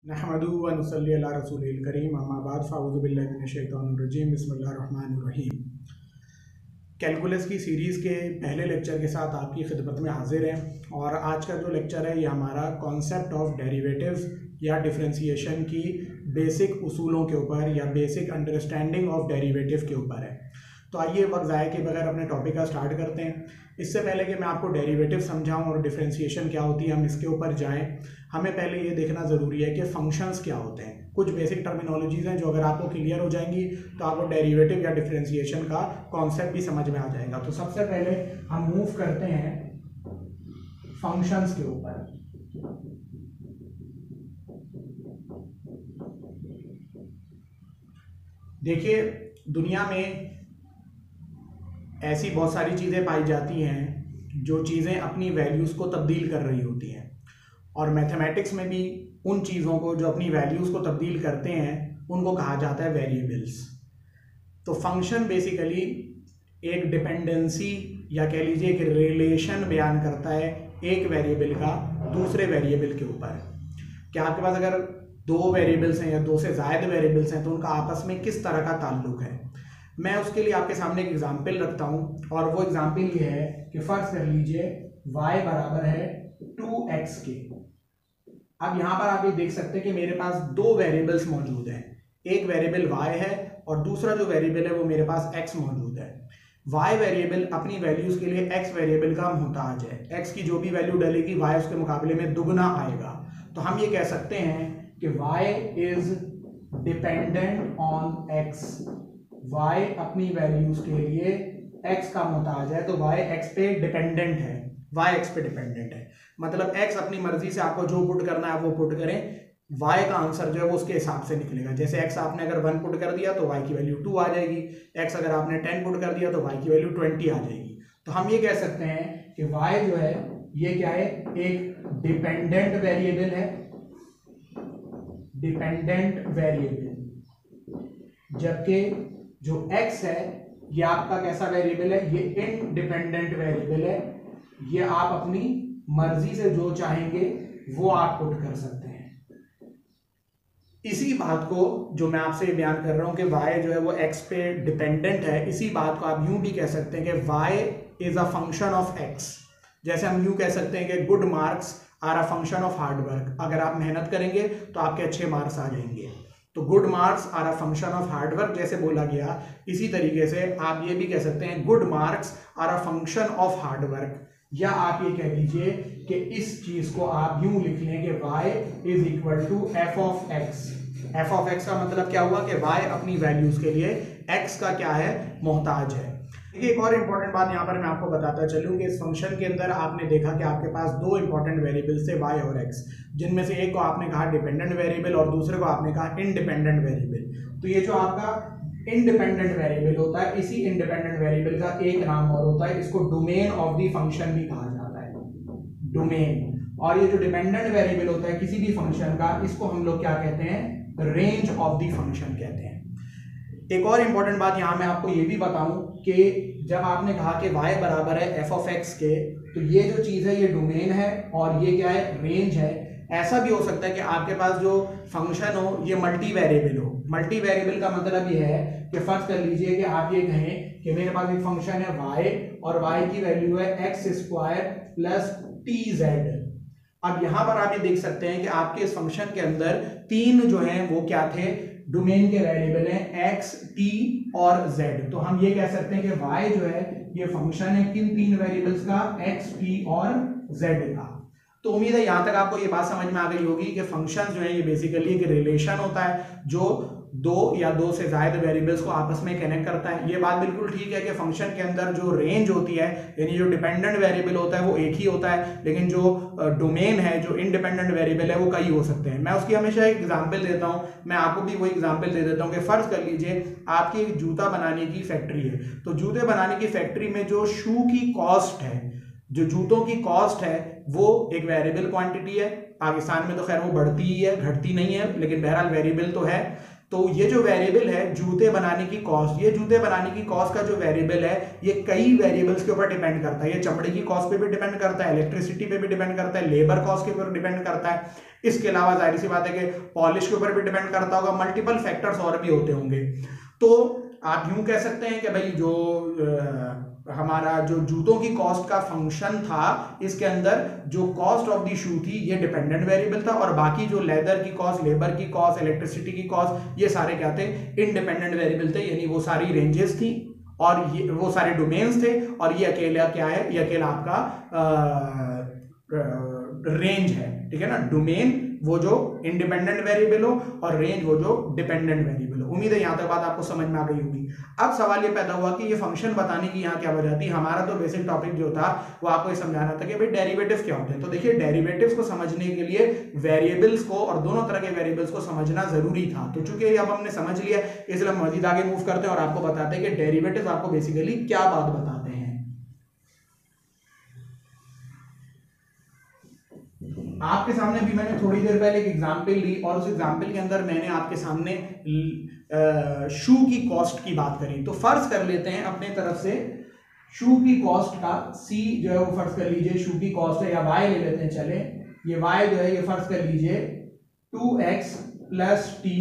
नहमदुहु व नुसल्ली अला रसूलिल करीम अम्मा बाद फ़अऊज़ु बिल्लाहि मिनश शैतानिर रजीम बिस्मिल्लाहिर रहमानिर रहीम। कैलकुलस की सीरीज़ के पहले लेक्चर के साथ आपकी खिदमत में हाजिर हैं और आज का जो लेक्चर है ये हमारा कॉन्सेप्ट ऑफ डेरिवेटिव्स या डिफरेंशिएशन की बेसिक उसूलों के ऊपर या बेसिक अंडरस्टैंडिंग ऑफ डेरिवेटिव के ऊपर है। तो आइए वक्त ज़ाया के बगैर अपने टॉपिक का स्टार्ट करते हैं। इससे पहले कि मैं आपको डेरिवेटिव समझाऊं और डिफरेंशिएशन क्या होती है हम इसके ऊपर जाएं, हमें पहले ये देखना ज़रूरी है कि फंक्शंस क्या होते हैं। कुछ बेसिक टर्मिनोलॉजीज हैं जो अगर आपको क्लियर हो जाएंगी तो आपको डेरिवेटिव या डिफरेंशिएशन का कॉन्सेप्ट भी समझ में आ जाएगा। तो सबसे पहले हम मूव करते हैं फंक्शंस के ऊपर। देखिए, दुनिया में ऐसी बहुत सारी चीज़ें पाई जाती हैं जो चीज़ें अपनी वैल्यूज़ को तब्दील कर रही होती हैं, और मैथमेटिक्स में भी उन चीज़ों को जो अपनी वैल्यूज़ को तब्दील करते हैं उनको कहा जाता है वेरिएबल्स। तो फंक्शन बेसिकली एक डिपेंडेंसी या कह लीजिए एक रिलेशन बयान करता है एक वेरिएबल का दूसरे वेरिएबल के ऊपर। क्या आपके पास अगर दो वेरिएबल्स हैं या दो से ज़्यादा वेरिएबल्स हैं तो उनका आपस में किस तरह का ताल्लुक है। मैं उसके लिए आपके सामने एक एग्जाम्पल रखता हूं और वो एग्जाम्पल ये है कि फर्ज कर लीजिए y बराबर है 2x के। अब यहां पर आप ये देख सकते हैं कि मेरे पास दो वेरिएबल्स मौजूद हैं, एक वेरिएबल y है और दूसरा जो वेरिएबल है वो मेरे पास x मौजूद है। y वेरिएबल अपनी वैल्यूज के लिए x वेरिएबल का मोहताज है, x की जो भी वैल्यू डलेगी y उसके मुकाबले में दुगना आएगा। तो हम ये कह सकते हैं कि y is dependent on x, y अपनी वैल्यूज के लिए x का मोहताज है, तो y x पे डिपेंडेंट है, y x पे डिपेंडेंट है। मतलब x अपनी मर्जी से आपको जो पुट करना है वो पुट करें, y का आंसर जो है वो उसके हिसाब से निकलेगा। जैसे x आपने अगर 1 पुट कर दिया तो y की वैल्यू 2 आ जाएगी, x अगर आपने 10 पुट कर दिया तो y की वैल्यू 20 आ जाएगी। तो हम ये कह सकते हैं कि y जो है ये क्या है, एक डिपेंडेंट वेरिएबल है, डिपेंडेंट वेरिएबल, जबकि जो x है ये आपका कैसा वेरिएबल है, ये इनडिपेंडेंट वेरिएबल है। ये आप अपनी मर्जी से जो चाहेंगे वो आप पुट कर सकते हैं। इसी बात को जो मैं आपसे बयान कर रहा हूं कि y जो है वो x पे डिपेंडेंट है, इसी बात को आप यूं भी कह सकते हैं कि y is a function of x। जैसे हम यूं कह सकते हैं कि good marks are a function of hard work, अगर आप मेहनत करेंगे तो आपके अच्छे मार्क्स आ जाएंगे। तो good marks are a function of hard work जैसे बोला गया, इसी तरीके से आप ये भी कह सकते हैं good marks are a function of hard work. या आप ये कह दीजिए कि इस चीज को आप यूं लिख लें कि y is equal to f of x। f of x का मतलब क्या हुआ कि y अपनी वैल्यूज के लिए x का क्या है, मोहताज है। एक और इंपॉर्टेंट बात यहाँ पर मैं आपको बताता चलूं कि इस फंक्शन के अंदर आपने देखा कि आपके पास दो इंपॉर्टेंट वेरिएबल्स थे y और x, जिनमें से एक को आपने कहा डिपेंडेंट वेरिएबल और दूसरे को आपने कहा इंडिपेंडेंट वेरिएबल। तो ये जो आपका इंडिपेंडेंट वेरिएबल होता है, इसी इंडिपेंडेंट वेरिएबल का एक नाम और होता है, इसको डोमेन ऑफ द फंक्शन भी कहा जाता है, डोमेन। और ये जो डिपेंडेंट वेरिएबल होता है किसी भी फंक्शन का, इसको हम लोग क्या कहते हैं, रेंज ऑफ द फंक्शन कहते हैं। एक और इंपॉर्टेंट बात यहां मैं आपको ये भी बताऊं कि जब आपने कहा कि y बराबर है f ऑफ x के, तो ये जो चीज है ये डोमेन है और ये क्या है, रेंज है। ऐसा भी हो सकता है कि आपके पास जो फंक्शन हो ये मल्टी वेरिएबल हो। मल्टी वेरिएबल का मतलब ये है कि फर्ज कर लीजिए कि आप ये कहें कि मेरे पास एक फंक्शन है y और y की वैल्यू है x स्क्वायर प्लस tz। अब यहां पर आप ये देख सकते हैं कि आपके इस फंक्शन के अंदर तीन जो हैं वो क्या थे, डोमेन के वेरिएबल हैं x, t और z। तो हम ये कह सकते हैं कि y जो है ये फंक्शन है किन तीन वेरिएबल्स का, x, t और z का। तो उम्मीद है यहां तक आपको ये बात समझ में आ गई होगी कि फंक्शन जो है ये बेसिकली एक रिलेशन होता है जो दो या दो से ज्यादा वेरिएबल्स को आपस में कनेक्ट करता है। ये बात बिल्कुल ठीक है कि फंक्शन के अंदर जो रेंज होती है, यानी जो डिपेंडेंट वेरिएबल होता है वो एक ही होता है, लेकिन जो डोमेन है, जो इंडिपेंडेंट वेरिएबल है वो कई हो सकते हैं। मैं उसकी हमेशा एक एग्जांपल देता हूं, मैं आपको भी वही एग्जांपल दे देता हूं कि फर्ज कर लीजिए आपकी एक जूता बनाने की फैक्ट्री है। तो जूते बनाने की फैक्ट्री में जो शू की कॉस्ट है, जो जूतों की कॉस्ट है, वो एक वेरिएबल क्वांटिटी है। पाकिस्तान में तो खैर वो बढ़ती ही है, घटती नहीं है, लेकिन बहरहाल वेरिएबल तो है। तो ये जो वेरिएबल है जूते बनाने की कॉस्ट, ये जूते बनाने की कॉस्ट का जो वेरिएबल है ये कई वेरिएबल्स के ऊपर डिपेंड करता है। ये चमड़े की कॉस्ट पे भी डिपेंड करता है, इलेक्ट्रिसिटी पे भी डिपेंड करता है, लेबर कॉस्ट के ऊपर डिपेंड करता है, इसके अलावा जाहिर सी बात है कि पॉलिश के ऊपर भी डिपेंड करता होगा, मल्टीपल फैक्टर्स और भी होते होंगे। तो आप यूं कह सकते हैं कि भाई जो हमारा जो जूतों की कॉस्ट का फंक्शन था इसके अंदर जो कॉस्ट ऑफ द शू थी ये डिपेंडेंट वेरिएबल था, और बाकी जो लेदर की कॉस्ट, लेबर की कॉस्ट, इलेक्ट्रिसिटी की कॉस्ट, ये सारे क्या थे, इंडिपेंडेंट वेरिएबल थे, यानी वो सारी रेंजेस थी और ये वो सारे डोमेन्स थे, और ये अकेला क्या है, ये अकेला आपका रेंज है, ठीक है ना। डोमेन वो जो इंडिपेंडेंट वेरिएबल हो और रेंज वो जो डिपेंडेंट वेरिएबल हो। उम्मीद है यहां तक बात आपको समझ में आ गई होगी। अब सवाल ये पैदा हुआ कि ये फंक्शन बताने की यहाँ क्या वजह थी। हमारा तो बेसिक टॉपिक जो था वो आपको ये समझाना था कि भाई डेरिवेटिव क्या होते हैं। तो देखिए डेरिवेटिव्स को समझने के लिए वेरिएबल्स को और दोनों तरह के वेरिएबल्स को समझना जरूरी था। तो चूंकि अब हमने समझ लिया इसलिए हम मजीद आगे मूव करते हैं और आपको बताते हैं कि डेरिवेटिव आपको बेसिकली क्या बात बताते हैं। आपके सामने भी मैंने थोड़ी देर पहले एक एग्जांपल ली और उस एग्जांपल के अंदर मैंने आपके सामने शू की कॉस्ट की बात करी। तो फर्ज कर लेते हैं अपने तरफ से शू की कॉस्ट का सी जो है वो फर्ज कर लीजिए शू की कॉस्ट है, या वाई ले लेते हैं, चले ये वाई जो है ये फर्ज कर लीजिए 2x प्लस टी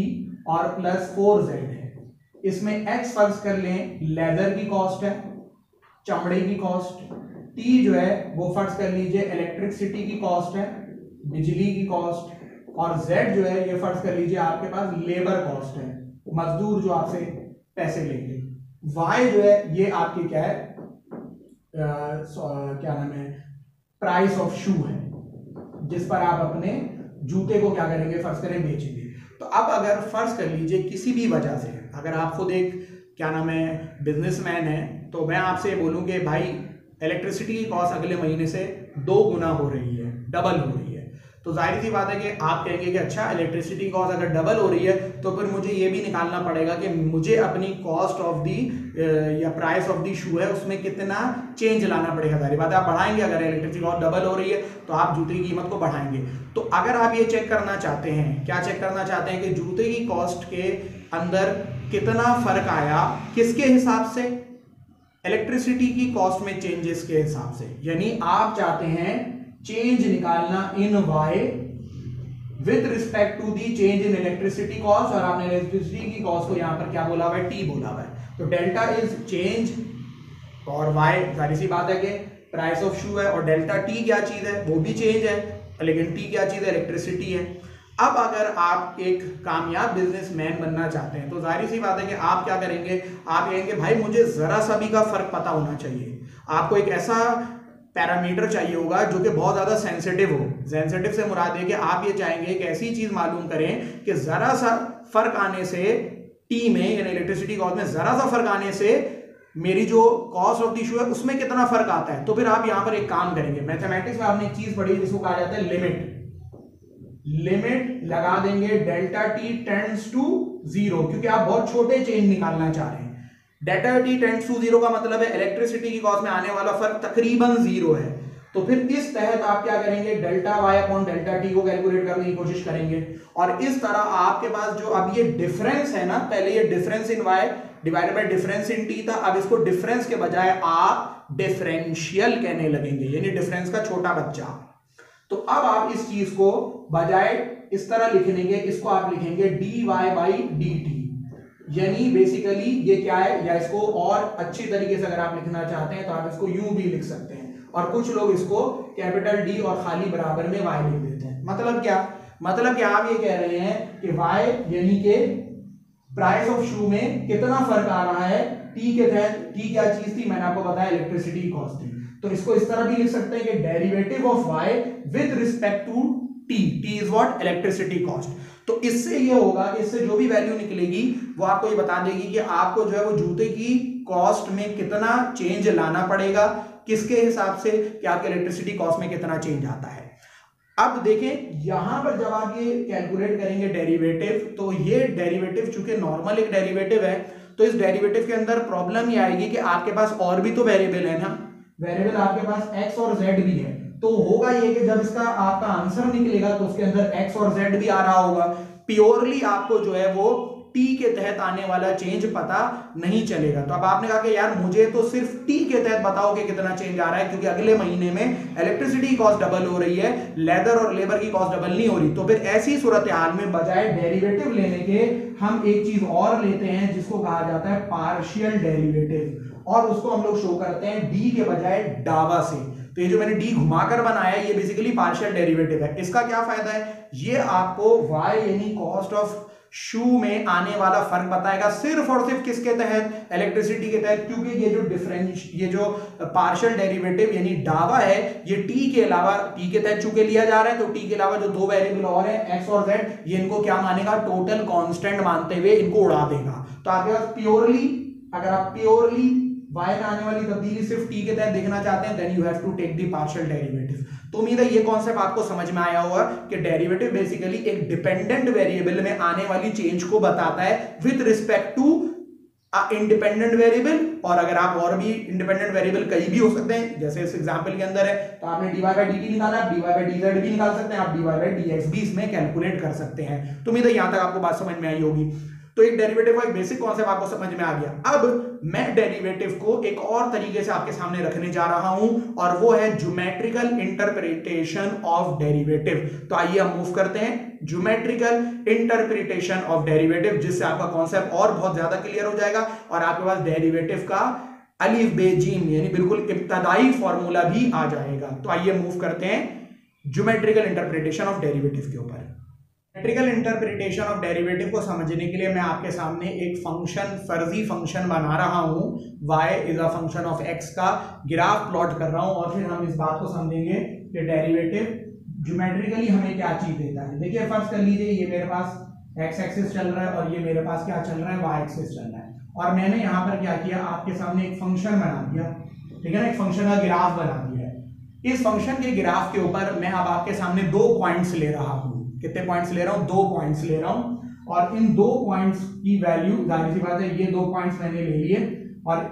और प्लस 4z है। इसमें x फर्ज कर लें लेदर की कॉस्ट है, चमड़े की कॉस्ट, टी जो है वो फर्ज कर लीजिए इलेक्ट्रिसिटी की कॉस्ट है, बिजली की कॉस्ट, और z जो है ये फर्ज कर लीजिए आपके पास लेबर कॉस्ट है, मजदूर जो आपसे पैसे लेंगे। y जो है ये आपकी क्या है, क्या नाम है, प्राइस ऑफ शू है, जिस पर आप अपने जूते को क्या करेंगे, फर्ज करें बेचेंगे। तो अब अगर फर्ज कर लीजिए किसी भी वजह से अगर आप खुद एक क्या नाम है बिजनेसमैन है, तो मैं आपसे बोलूं कि भाई इलेक्ट्रिसिटी की कॉस्ट अगले महीने से 2 गुना हो रही है, डबल हो रही है, तो जाहिर सी बात है कि आप कहेंगे कि अच्छा इलेक्ट्रिसिटी कॉस्ट अगर डबल हो रही है तो फिर मुझे ये भी निकालना पड़ेगा कि मुझे अपनी कॉस्ट ऑफ दी या प्राइस ऑफ दी शू है उसमें कितना चेंज लाना पड़ेगा। जाहिर बात है आप बढ़ाएंगे, अगर इलेक्ट्रिसिटी कॉस्ट डबल हो रही है तो आप जूते की कीमत को बढ़ाएंगे। तो अगर आप ये चेक करना चाहते हैं, क्या चेक करना चाहते हैं कि जूते की कॉस्ट के अंदर कितना फर्क आया, किसके हिसाब से, इलेक्ट्रिसिटी की कॉस्ट में चेंजेस के हिसाब से, यानी आप चाहते हैं चेंज निकालना in y with respect to the change in electricity cost, और आपने इलेक्ट्रिसिटी की कॉस्ट को यहां पर क्या बोला हुआ है, t बोला हुआ है। तो डेल्टा इज चेंज और y जाहिर सी बात है कि प्राइस ऑफ शू है, और डेल्टा t क्या चीज है, वो भी चेंज है, लेकिन t क्या चीज है, इलेक्ट्रिसिटी है। अब अगर आप एक कामयाब बिजनेसमैन बनना चाहते हैं तो जाहिर सी बात है कि आप क्या करेंगे, आप कहेंगे भाई मुझे जरा सा भी का फर्क पता होना चाहिए। आपको एक ऐसा पैरामीटर चाहिए होगा जो कि बहुत ज्यादा सेंसिटिव हो। सेंसिटिव से मुराद है कि आप ये चाहेंगे कि ऐसी चीज मालूम करें कि जरा सा फर्क आने से टी में यानी इलेक्ट्रिसिटी कॉस्ट में जरा सा फर्क आने से मेरी जो कॉस्ट ऑफ द इशू है उसमें कितना फर्क आता है। तो फिर आप यहां पर एक काम करेंगे, मैथमेटिक्स में आपने एक चीज पढ़ी जिसको कहा जाता है लिमिट। लिमिट लगा देंगे डेल्टा टी टेंड्स टू 0, क्योंकि आप बहुत छोटे चेंज निकालना चाह रहे हैं। डेल्टा टी टेंड्स टू 0 का मतलब है इलेक्ट्रिसिटी की कॉस्ट में आने वाला फर्क तकरीबन 0 है। तो फिर इस तहत आप क्या करेंगे, delta Y upon delta T को कैलकुलेट करने की कोशिश करेंगे, और इस तरह आपके पास जो अब ये डिफरेंस है ना, पहले ये difference in Y divided by difference in T था, अब इसको डिफरेंस के बजाय आप डिफरेंशियल कहने लगेंगे, यानी डिफरेंस का छोटा बच्चा। तो अब आप इस चीज को बजाय इस तरह लिखने के, इसको आप लिखेंगे dy बाई dt, यानी बेसिकली ये क्या है, या इसको और अच्छी तरीके से अगर आप लिखना चाहते हैं तो आप इसको यूं भी लिख सकते हैं, और कुछ लोग इसको कैपिटल D और खाली बराबर में y लिख देते हैं। मतलब क्या, मतलब कि आप ये कह रहे हैं कि y यानी कि प्राइस ऑफ शू में कितना फर्क आ रहा है t के तहत। t क्या चीज थी, मैंने आपको बताया इलेक्ट्रिसिटी की कॉस्ट थी। तो इसको इस तरह भी लिख सकते हैं कि derivative of y with respect to t, t is what, electricity cost. तो इससे ये होगा कि इससे जो भी वैल्यू निकलेगी वो आपको ये बता देगी कि आपको जो है वो जूते की कॉस्ट में कितना चेंज लाना पड़ेगा, किसके हिसाब से, कि आपके इलेक्ट्रिसिटी कॉस्ट में कितना चेंज आता है। अब देखें यहां पर जब आप ये कैलकुलेट करेंगे डेरिवेटिव, तो ये डेरिवेटिव चूंकि नॉर्मल एक डेरिवेटिव है, तो इस डेरिवेटिव के अंदर प्रॉब्लम ये आएगी कि आपके पास और भी तो वेरिएबल है ना, वेरिएबल आपके पास x और z भी है। तो होगा ये कि जब इसका आपका आंसर निकलेगा तो उसके अंदर x और z भी आ रहा होगा। प्योरली आपको जो है वो टी के तहत आने वाला चेंज पता नहीं चलेगा। तो अब आपने कहा कि यार मुझे तो सिर्फ टी के तहत बताओ कि कितना चेंज आ रहा है, क्योंकि अगले महीने में इलेक्ट्रिसिटी की कॉस्ट डबल हो रही है, लेदर और लेबर की कॉस्ट डबल नहीं हो रही। तो फिर ऐसी सूरत हाल में बजाय डेरिवेटिव लेने के हम एक चीज और लेते हैं जिसको कहा जाता है पार्शियल डेरिवेटिव, और उसको हम लोग शो करते हैं डी के बजाय डावा से। तो ये जो मैंने डी घुमाकर बनाया है ये बेसिकली पार्शियल डेरिवेटिव है। इसका क्या फायदा है, ये आपको y यानी कॉस्ट ऑफ शू में आने वाला फर्क बताएगा, सिर्फ और सिर्फ किसके तहत, इलेक्ट्रिसिटी के तहत। क्योंकि ये जो पार्शियल डेरिवेटिव यानी डावा है ये टी के अलावा, टी के तहत चूंकि लिया जा रहा है तो टी के अलावा जो दो वेरिएबल और हैं x और z, ये इनको क्या मानेगा, टोटल कांस्टेंट मानते हुए इनको उड़ा देगा। तो आपके पास प्योरली, अगर आप प्योरली y में आने वाली तब्दीली सिर्फ t के तहत देखना चाहते हैं, then you have to take the partial derivative. तो उम्मीद है ये कॉन्सेप्ट आपको समझ में आया होगा कि डेरिवेटिव बेसिकली एक डिपेंडेंट वेरिएबल में आने वाली चेंज को बताता है with respect to independent variable. और अगर आप और भी इंडिपेंडेंट वेरिएबल कहीं भी हो सकते हैं, जैसे इस एग्जांपल के अंदर है तो आपने dy by dt निकाला, आप dy by dz भी निकाल सकते हैं, आप dy by dx भी इसमें कैलकुलेट कर सकते हैं। तो उम्मीद है यहां तक आपको बात समझ में आई होगी। तो एक डेरिवेटिव का एक बेसिक कॉन्सेप्ट आपको समझ में आ गया। अब मैं डेरिवेटिव को एक और तरीके से आपके सामने रखने जा रहा हूं, और वो है ज्योमेट्रिकल इंटरप्रिटेशन ऑफ डेरिवेटिव। तो आइए हम मूव करते हैं ज्योमेट्रिकल इंटरप्रिटेशन ऑफ डेरिवेटिव, जिससे आपका कॉन्सेप्ट और बहुत ज्यादा क्लियर हो जाएगा और आपके पास डेरिवेटिव का अलिफ बे जीम यानी बिल्कुल इब्तदाई फॉर्मूला भी आ जाएगा। तो आइए मूव करते हैं ज्योमेट्रिकल इंटरप्रिटेशन ऑफ डेरिवेटिव के ऊपर। ज्योमेट्रिकल इंटरप्रिटेशन ऑफ डेरिवेटिव को समझने के लिए मैं आपके सामने एक फंक्शन, फर्जी फंक्शन बना रहा हूं, y is a function of x का ग्राफ प्लॉट कर रहा हूं, और फिर हम इस बात को समझेंगे कि डेरिवेटिव ज्योमेट्रिकली हमें क्या चीज देता है। देखिए फर्स्ट कर लीजिए, ये मेरे पास x एक्सिस चल रहा है और ये मेरे पास क्या चल रहा है, y एक्सिस चल रहा है, और मैंने यहाँ पर क्या किया, आपके सामने एक फंक्शन बना दिया, ठीक है ना, एक फंक्शन का ग्राफ बना दिया है। इस फंक्शन के ग्राफ के ऊपर मैं अब आपके सामने 2 पॉइंट्स ले रहा हूं। कितने पॉइंट्स ले रहा हूं, 2 पॉइंट्स ले रहा हूं, और इन 2 पॉइंट्स की वैल्यू, जाहिर सी बात है ये 2 पॉइंट्स मैंने ले लिए, और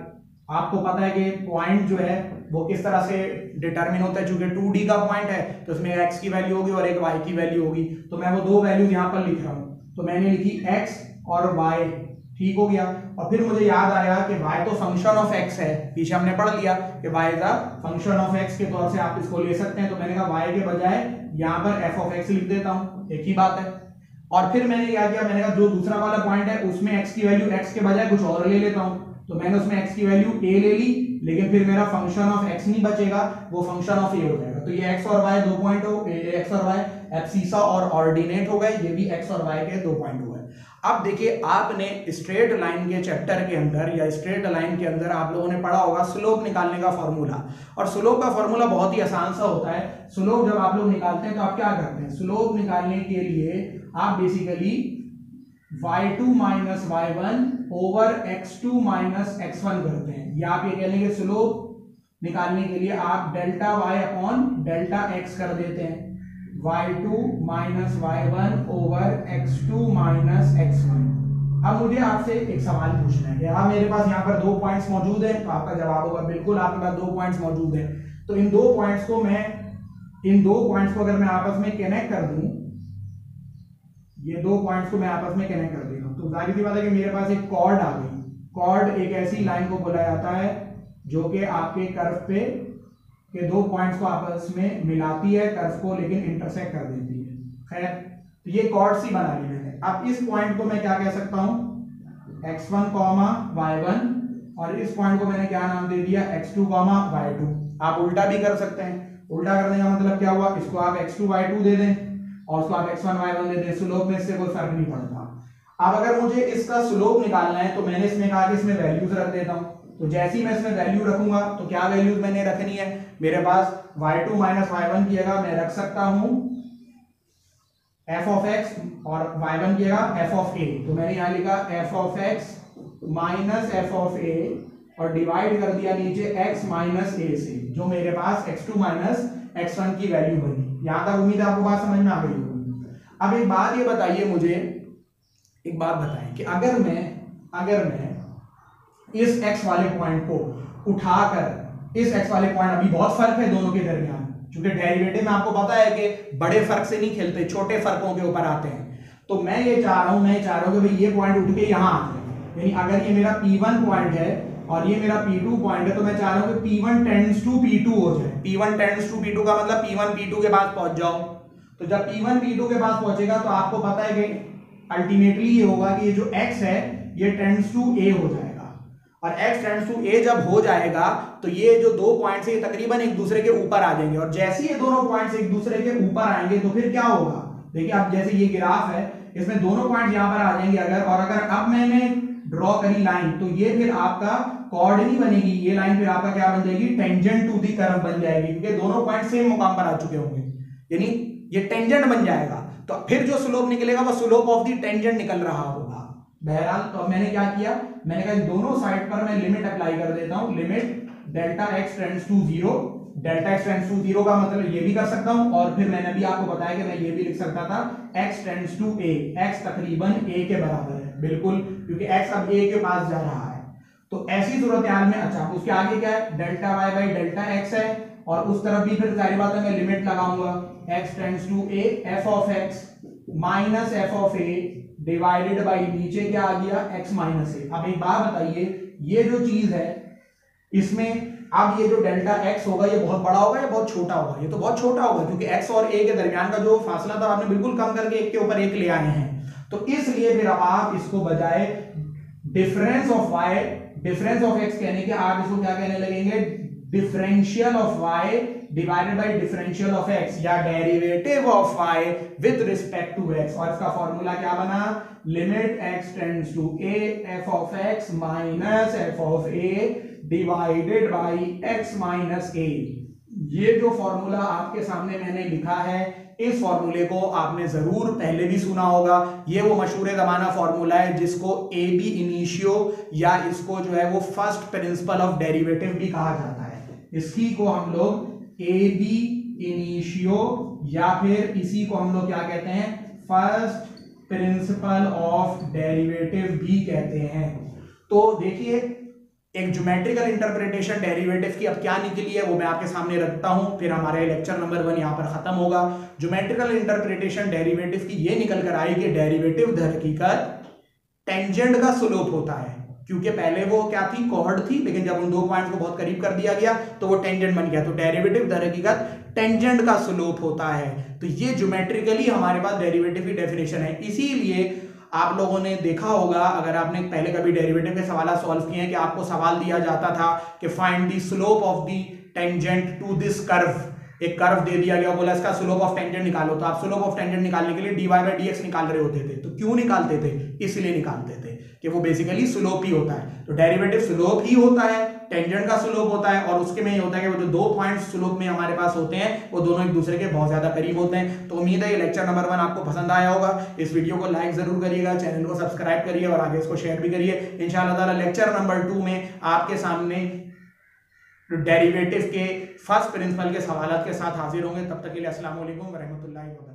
आपको पता है कि पॉइंट जो है वो किस तरह से डिटरमिन होता है, चूंकि 2D का पॉइंट है तो उसमें x की वैल्यू होगी और एक y की वैल्यू होगी। तो मैं वो 2 वैल्यूज यहां पर लिख रहा हूं, तो मैंने लिखी x और y, ठीक हो गया। और फिर मुझे याद आया कि y तो फंक्शन ऑफ x है, पीछे हमने पढ़ लिया कि y is a function of x के तौर से आप इसको ले सकते हैं। तो मैंने कहा y के बजाय यहां पर f ऑफ x लिख देता हूं, एक ही बात है। और फिर मैंने क्या किया, मैंने कहा जो दूसरा वाला पॉइंट है उसमें x की वैल्यू x के बजाय कुछ और ले लेता हूं, तो मैंने उसमें x की वैल्यू a ले ली, लेकिन फिर मेरा फंक्शन ऑफ x नहीं बचेगा, वो फंक्शन ऑफ a हो जाएगा। तो ये x और y 2 पॉइंट हो, x और y एब्सिसा और ऑर्डिनेट हो गए, ये भी x और y के 2 पॉइंट हो गए। अब देखिए आपने स्ट्रेट लाइन के चैप्टर के अंदर या स्ट्रेट लाइन के अंदर आप लोगों ने पढ़ा होगा स्लोप निकालने का फॉर्मूला, और स्लोप का फॉर्मूला बहुत ही आसान सा होता है। स्लोप जब आप लोग निकालते हैं तो आप क्या करते हैं, स्लोप निकालने के लिए आप basically y2 minus y1 over x2 minus x1 करते हैं, या आप ये कह लेंगे स्लोप निकालने के लिए आप delta y upon delta x कर देते हैं, y2 minus y1 over x2 minus x1। अब मुझे आपसे एक सवाल पूछना है कि हाँ मेरे पास यहाँ पर 2 पॉइंट्स मौजूद हैं, तो आपका जवाब होगा बिल्कुल आपके पास 2 पॉइंट्स मौजूद हैं। तो इन 2 पॉइंट्स को अगर मैं आपस में कनेक्ट कर दूं, ये 2 पॉइंट्स को मैं आपस में कनेक्ट कर देता हूं, तो जाहिर सी बात है कि मेरे पास एक कॉर्ड आ गई। कॉर्ड एक ऐसी लाइन को बोला जाता है जो कि आपके कर्व पे के 2 पॉइंट्स को आपस में मिलाती है, कर्व को लेकिन इंटरसेक्ट कर देती है। खैर तो ये कॉर्ड सी बना ली मैंने। अब इस पॉइंट को मैं क्या कह सकता हूं, x1, y1, और इस पॉइंट को मैंने क्या नाम दे दिया, x2, y2। आप उल्टा भी कर सकते हैं, उल्टा करने का मतलब क्या हुआ, इसको आप x2, y2 दे दें और उसको आप x1, y1 दे दें, स्लोप में इससे कोई फर्क नहीं पड़ता। अब अगर मुझे इसका स्लोप निकालना है तो मैंने इसमें कहा कि इसमें वैल्यूज रख देता हूं, तो जैसे ही मैं इसमें वैल्यू रखूंगा तो क्या वैल्यूज मैंने रखनी है, मेरे पास y2 माइनस y1 की जगह मैं रख सकता हूं f ऑफ x और y1 की जगह f ऑफ a। तो मैंने यहां लिखा f of x minus f of a और डिवाइड कर दिया नीचे x माइनस a से, जो मेरे पास x2 माइनस x1 की वैल्यू बनी। यहां तक उम्मीद है आपको बात समझ में आ गई होगी। अब एक बात ये बताइए मुझे, एक बात बताएं कि अगर मैं इस x वाले पॉइंट को उठाकर इस x वाले पॉइंट, अभी बहुत फर्क है दोनों के दरमियान, क्योंकि डेरिवेटिव में आपको पता है कि बड़े फर्क से नहीं खेलते, छोटे फर्कों के ऊपर आते हैं। तो मैं ये चाह रहा हूं कि भाई ये पॉइंट उठ के यहां आ जाए, यानी अगर ये मेरा P1 पॉइंट है और ये मेरा P2 पॉइंट है, तो मैं चाह रहा हूं कि P1 टेंड्स टू P2 हो जाए। P1 टेंड्स टू P2 का मतलब P1 P2 के पास पहुंच जाओ। तो जब P1 P2 के पास पहुंचेगा तो आपको पता है कि अल्टीमेटली ये होगा कि ये जो x है ये टेंड्स टू A हो जाएगा, और x टेंड्स टू A जब हो जाएगा तो ये जो दो पॉइंट्स है ये तकरीबन एक दूसरे के ऊपर आ जाएंगे, और जैसे ही ये दोनों पॉइंट्स एक दूसरे के ऊपर आएंगे तो फिर क्या होगा, देखिए अब जैसे ये ग्राफ है इसमें दोनों पॉइंट्स यहां पर आ जाएंगे अगर, और अगर अब मैंने ड्रॉ करी लाइन तो ये फिर आपका कॉर्ड नहीं बनेगी, ये लाइन फिर आपका क्या बन जाएगी, टेंजेंट टू दी कर्व बन जाएगी, क्योंकि दोनों पॉइंट सेम मुकाम पर आ चुके होंगे, यानी ये टेंजेंट बन जाएगा। तो फिर जो स्लोप निकलेगा वो स्लोप ऑफ दी टेंजेंट निकल रहा होगा। बहरहाल तो मैंने क्या किया, मैंने कहा दोनों साइड पर मैं लिमिट अप्लाई कर देता हूं, limit delta x tends to 0, delta x tends to 0 का मतलब ये भी कर सकता हूं, और फिर मैंने भी आपको बताया कि मैं ये भी लिख सकता था x tends to a, x तकरीबन a के बराबर है बिल्कुल, क्योंकि x अब a के पास जा रहा है। तो ऐसी सूरत हाल में अच्छा उसके आगे क्या है, delta y by delta x है, और उस तरफ भी फिर जाहिर बात है मैं लिमिट लगाऊंगा, x tends to a f of x minus f of a divided by नीचे क्या आ गया x माइनस a। अब एक बात बताइए, ये जो चीज है इसमें अब ये जो डेल्टा x होगा ये बहुत बड़ा होगा या बहुत छोटा होगा, ये तो बहुत छोटा होगा, क्योंकि x और a के दरमियान का जो फासला था आपने बिल्कुल कम करके एक के ऊपर एक ले आए हैं। तो इसलिए फिर आप इसको बजाय difference of y, difference of x कहने के आप इसको क्या कहने लगेंगे, differential of y divided by differential of x, या derivative of y with respect to x, और इसका फॉर्मूला क्या बना, limit x tends to a f of x minus f of a divided by x minus a। ये जो formula आपके सामने मैंने लिखा है, इस फॉर्मूले को आपने जरूर पहले भी सुना होगा, ये वो मशहूर जमाना फॉर्मूला है जिसको ए बी इनिशियो या इसको जो है वो फर्स्ट प्रिंसिपल ऑफ डेरिवेटिव भी कहा जाता है। इसी को हम लोग ए बी इनिशियो या फिर इसी को हम लोग क्या कहते हैं, फर्स्ट प्रिंसिपल ऑफ डेरिवेटिव भी कहते हैं। तो देखिए एक ज्योमेट्रिकल इंटरप्रिटेशन डेरिवेटिव की अब क्या निकली है वो मैं आपके सामने रखता हूं, फिर हमारे लेक्चर नंबर 1 यहां पर खत्म होगा। ज्योमेट्रिकल इंटरप्रिटेशन डेरिवेटिव की ये निकल कर आई कि डेरिवेटिव दर हकीकत टेंजेंट का स्लोप होता है, क्योंकि पहले वो क्या थी, कॉर्ड थी, लेकिन जब उन दो पॉइंट्स को बहुत करीब कर दिया गया तो वो टेंजेंट बन गया। तो डेरिवेटिव दर हकीकत टेंजेंट का स्लोप होता है। तो ये ज्योमेट्रिकली हमारे पास डेरिवेटिव की डेफिनेशन है। इसीलिए आप लोगों ने देखा होगा, अगर आपने पहले कभी डेरिवेटिव के सवाल सॉल्व किए हैं, कि आपको सवाल दिया जाता था कि find the slope of the tangent to this curve, एक कर्व दे दिया गया, बोला इसका स्लोप ऑफ टेंजेंट निकालो, तो आप स्लोप ऑफ टेंजेंट निकालने के लिए dy बाई dx निकाल रहे होते थे। तो क्यों निकालते थे, इसलिए निकालते थे कि वो बेसिकली स्लोप ही होता है। तो डेरिवेटिव स्लोप ही होता है, टेंजेंट का स्लोप होता है, और उसके में ये होता है कि वो जो दो पॉइंट स्लोप में हमारे पास होते हैं वो दोनों एक दूसरे के बहुत ज्यादा करीब होते हैं। तो उम्मीद है ये लेक्चर नंबर 1 आपको पसंद आया होगा। इस वीडियो को लाइक जरूर करिएगा, चैनल को सब्सक्राइब करिए और आगे इसको शेयर भी करिए। इंशाअल्लाह ताला लेक्चर नंबर 2 में आपके सामने डेरिवेटिव के फर्स्ट प्रिंसिपल के सवालों के साथ हाजिर होंगे। तब तक के लिए अस्सलाम वालेकुम व रहमतुल्लाहि व बरकातहू।